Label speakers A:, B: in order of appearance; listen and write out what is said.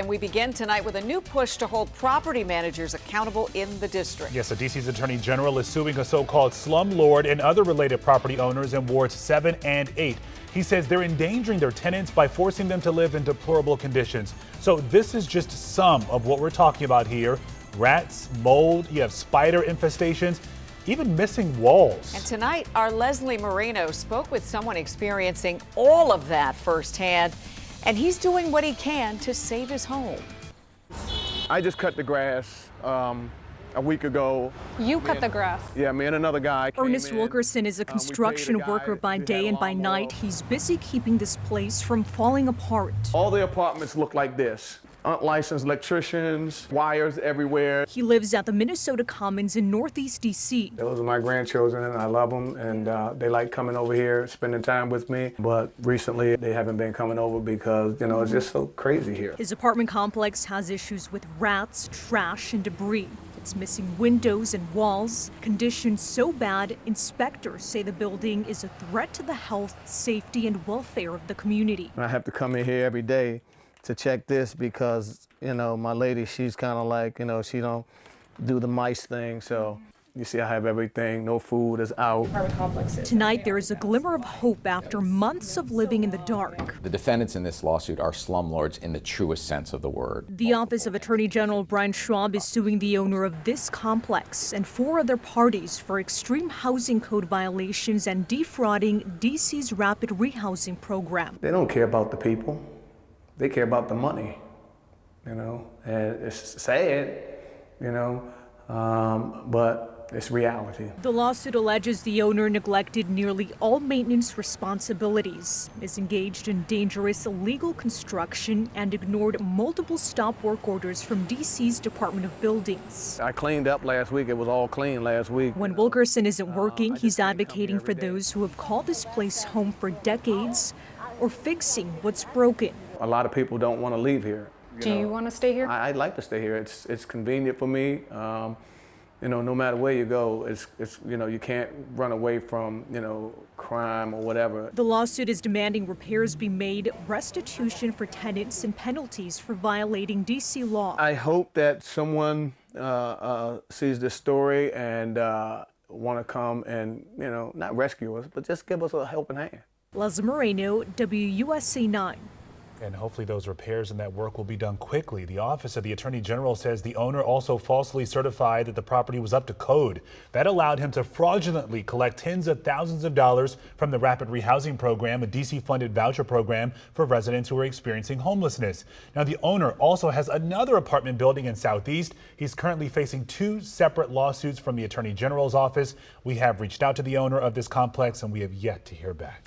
A: And we begin tonight with a new push to hold property managers accountable in the district.
B: Yes, the DC's Attorney General is suing a so-called slumlord and other related property owners in wards 7 and 8. He says they're endangering their tenants by forcing them to live in deplorable conditions. So this is just some of what we're talking about here. Rats, mold, you have spider infestations, even missing walls.
A: And tonight, our Leslie Moreno spoke with someone experiencing all of that firsthand, and he's doing what he can to save his home.
C: I just cut the grass a week ago.
D: You cut the grass?
C: Yeah, me and another guy came
D: Ernest
C: in.
D: Wilkerson is a construction worker by day and by night. He's busy keeping this place from falling apart.
C: All the apartments look like this. Unlicensed electricians, wires everywhere.
D: He lives at the Minnesota Commons in Northeast DC.
C: Those are my grandchildren, and I love them, and they like coming over here, spending time with me. But recently, they haven't been coming over because, you know, it's just so crazy here.
D: His apartment complex has issues with rats, trash, and debris. It's missing windows and walls. Conditions so bad, inspectors say the building is a threat to the health, safety, and welfare of the community.
C: I have to come in here every day to check this because, you know, my lady, she's kind of like, you know, she don't do the mice thing. So you see, I have everything. No food is out.
D: Tonight, there is a glimmer of hope after months of living in the dark.
E: The defendants in this lawsuit are slumlords in the truest sense of the word.
D: The Office of Attorney General Brian Schwab is suing the owner of this complex and 4 other parties for extreme housing code violations and defrauding DC's rapid rehousing program.
C: They don't care about the people. They care about the money, you know, and it's sad, you know, but it's reality.
D: The lawsuit alleges the owner neglected nearly all maintenance responsibilities, is engaged in dangerous illegal construction, and ignored multiple stop work orders from DC's Department of Buildings.
C: I cleaned up last week. It was all clean last week.
D: When Wilkerson isn't working, he's advocating for those who have called this place home for decades or fixing what's broken.
C: A lot of people don't want to leave here.
D: Do you want to stay here?
C: I'd like to stay here. It's convenient for me. You know, no matter where you go, it's you know, you can't run away from, you know, crime or whatever.
D: The lawsuit is demanding repairs be made, restitution for tenants, and penalties for violating DC law.
C: I hope that someone sees this story and want to come and, you know, not rescue us, but just give us a helping hand.
D: Leslie Moreno, WUSA 9.
B: And hopefully those repairs and that work will be done quickly. The Office of the Attorney General says the owner also falsely certified that the property was up to code. That allowed him to fraudulently collect tens of thousands of dollars from the Rapid Rehousing Program, a DC-funded voucher program for residents who are experiencing homelessness. Now, the owner also has another apartment building in Southeast. He's currently facing 2 separate lawsuits from the Attorney General's office. We have reached out to the owner of this complex, and we have yet to hear back.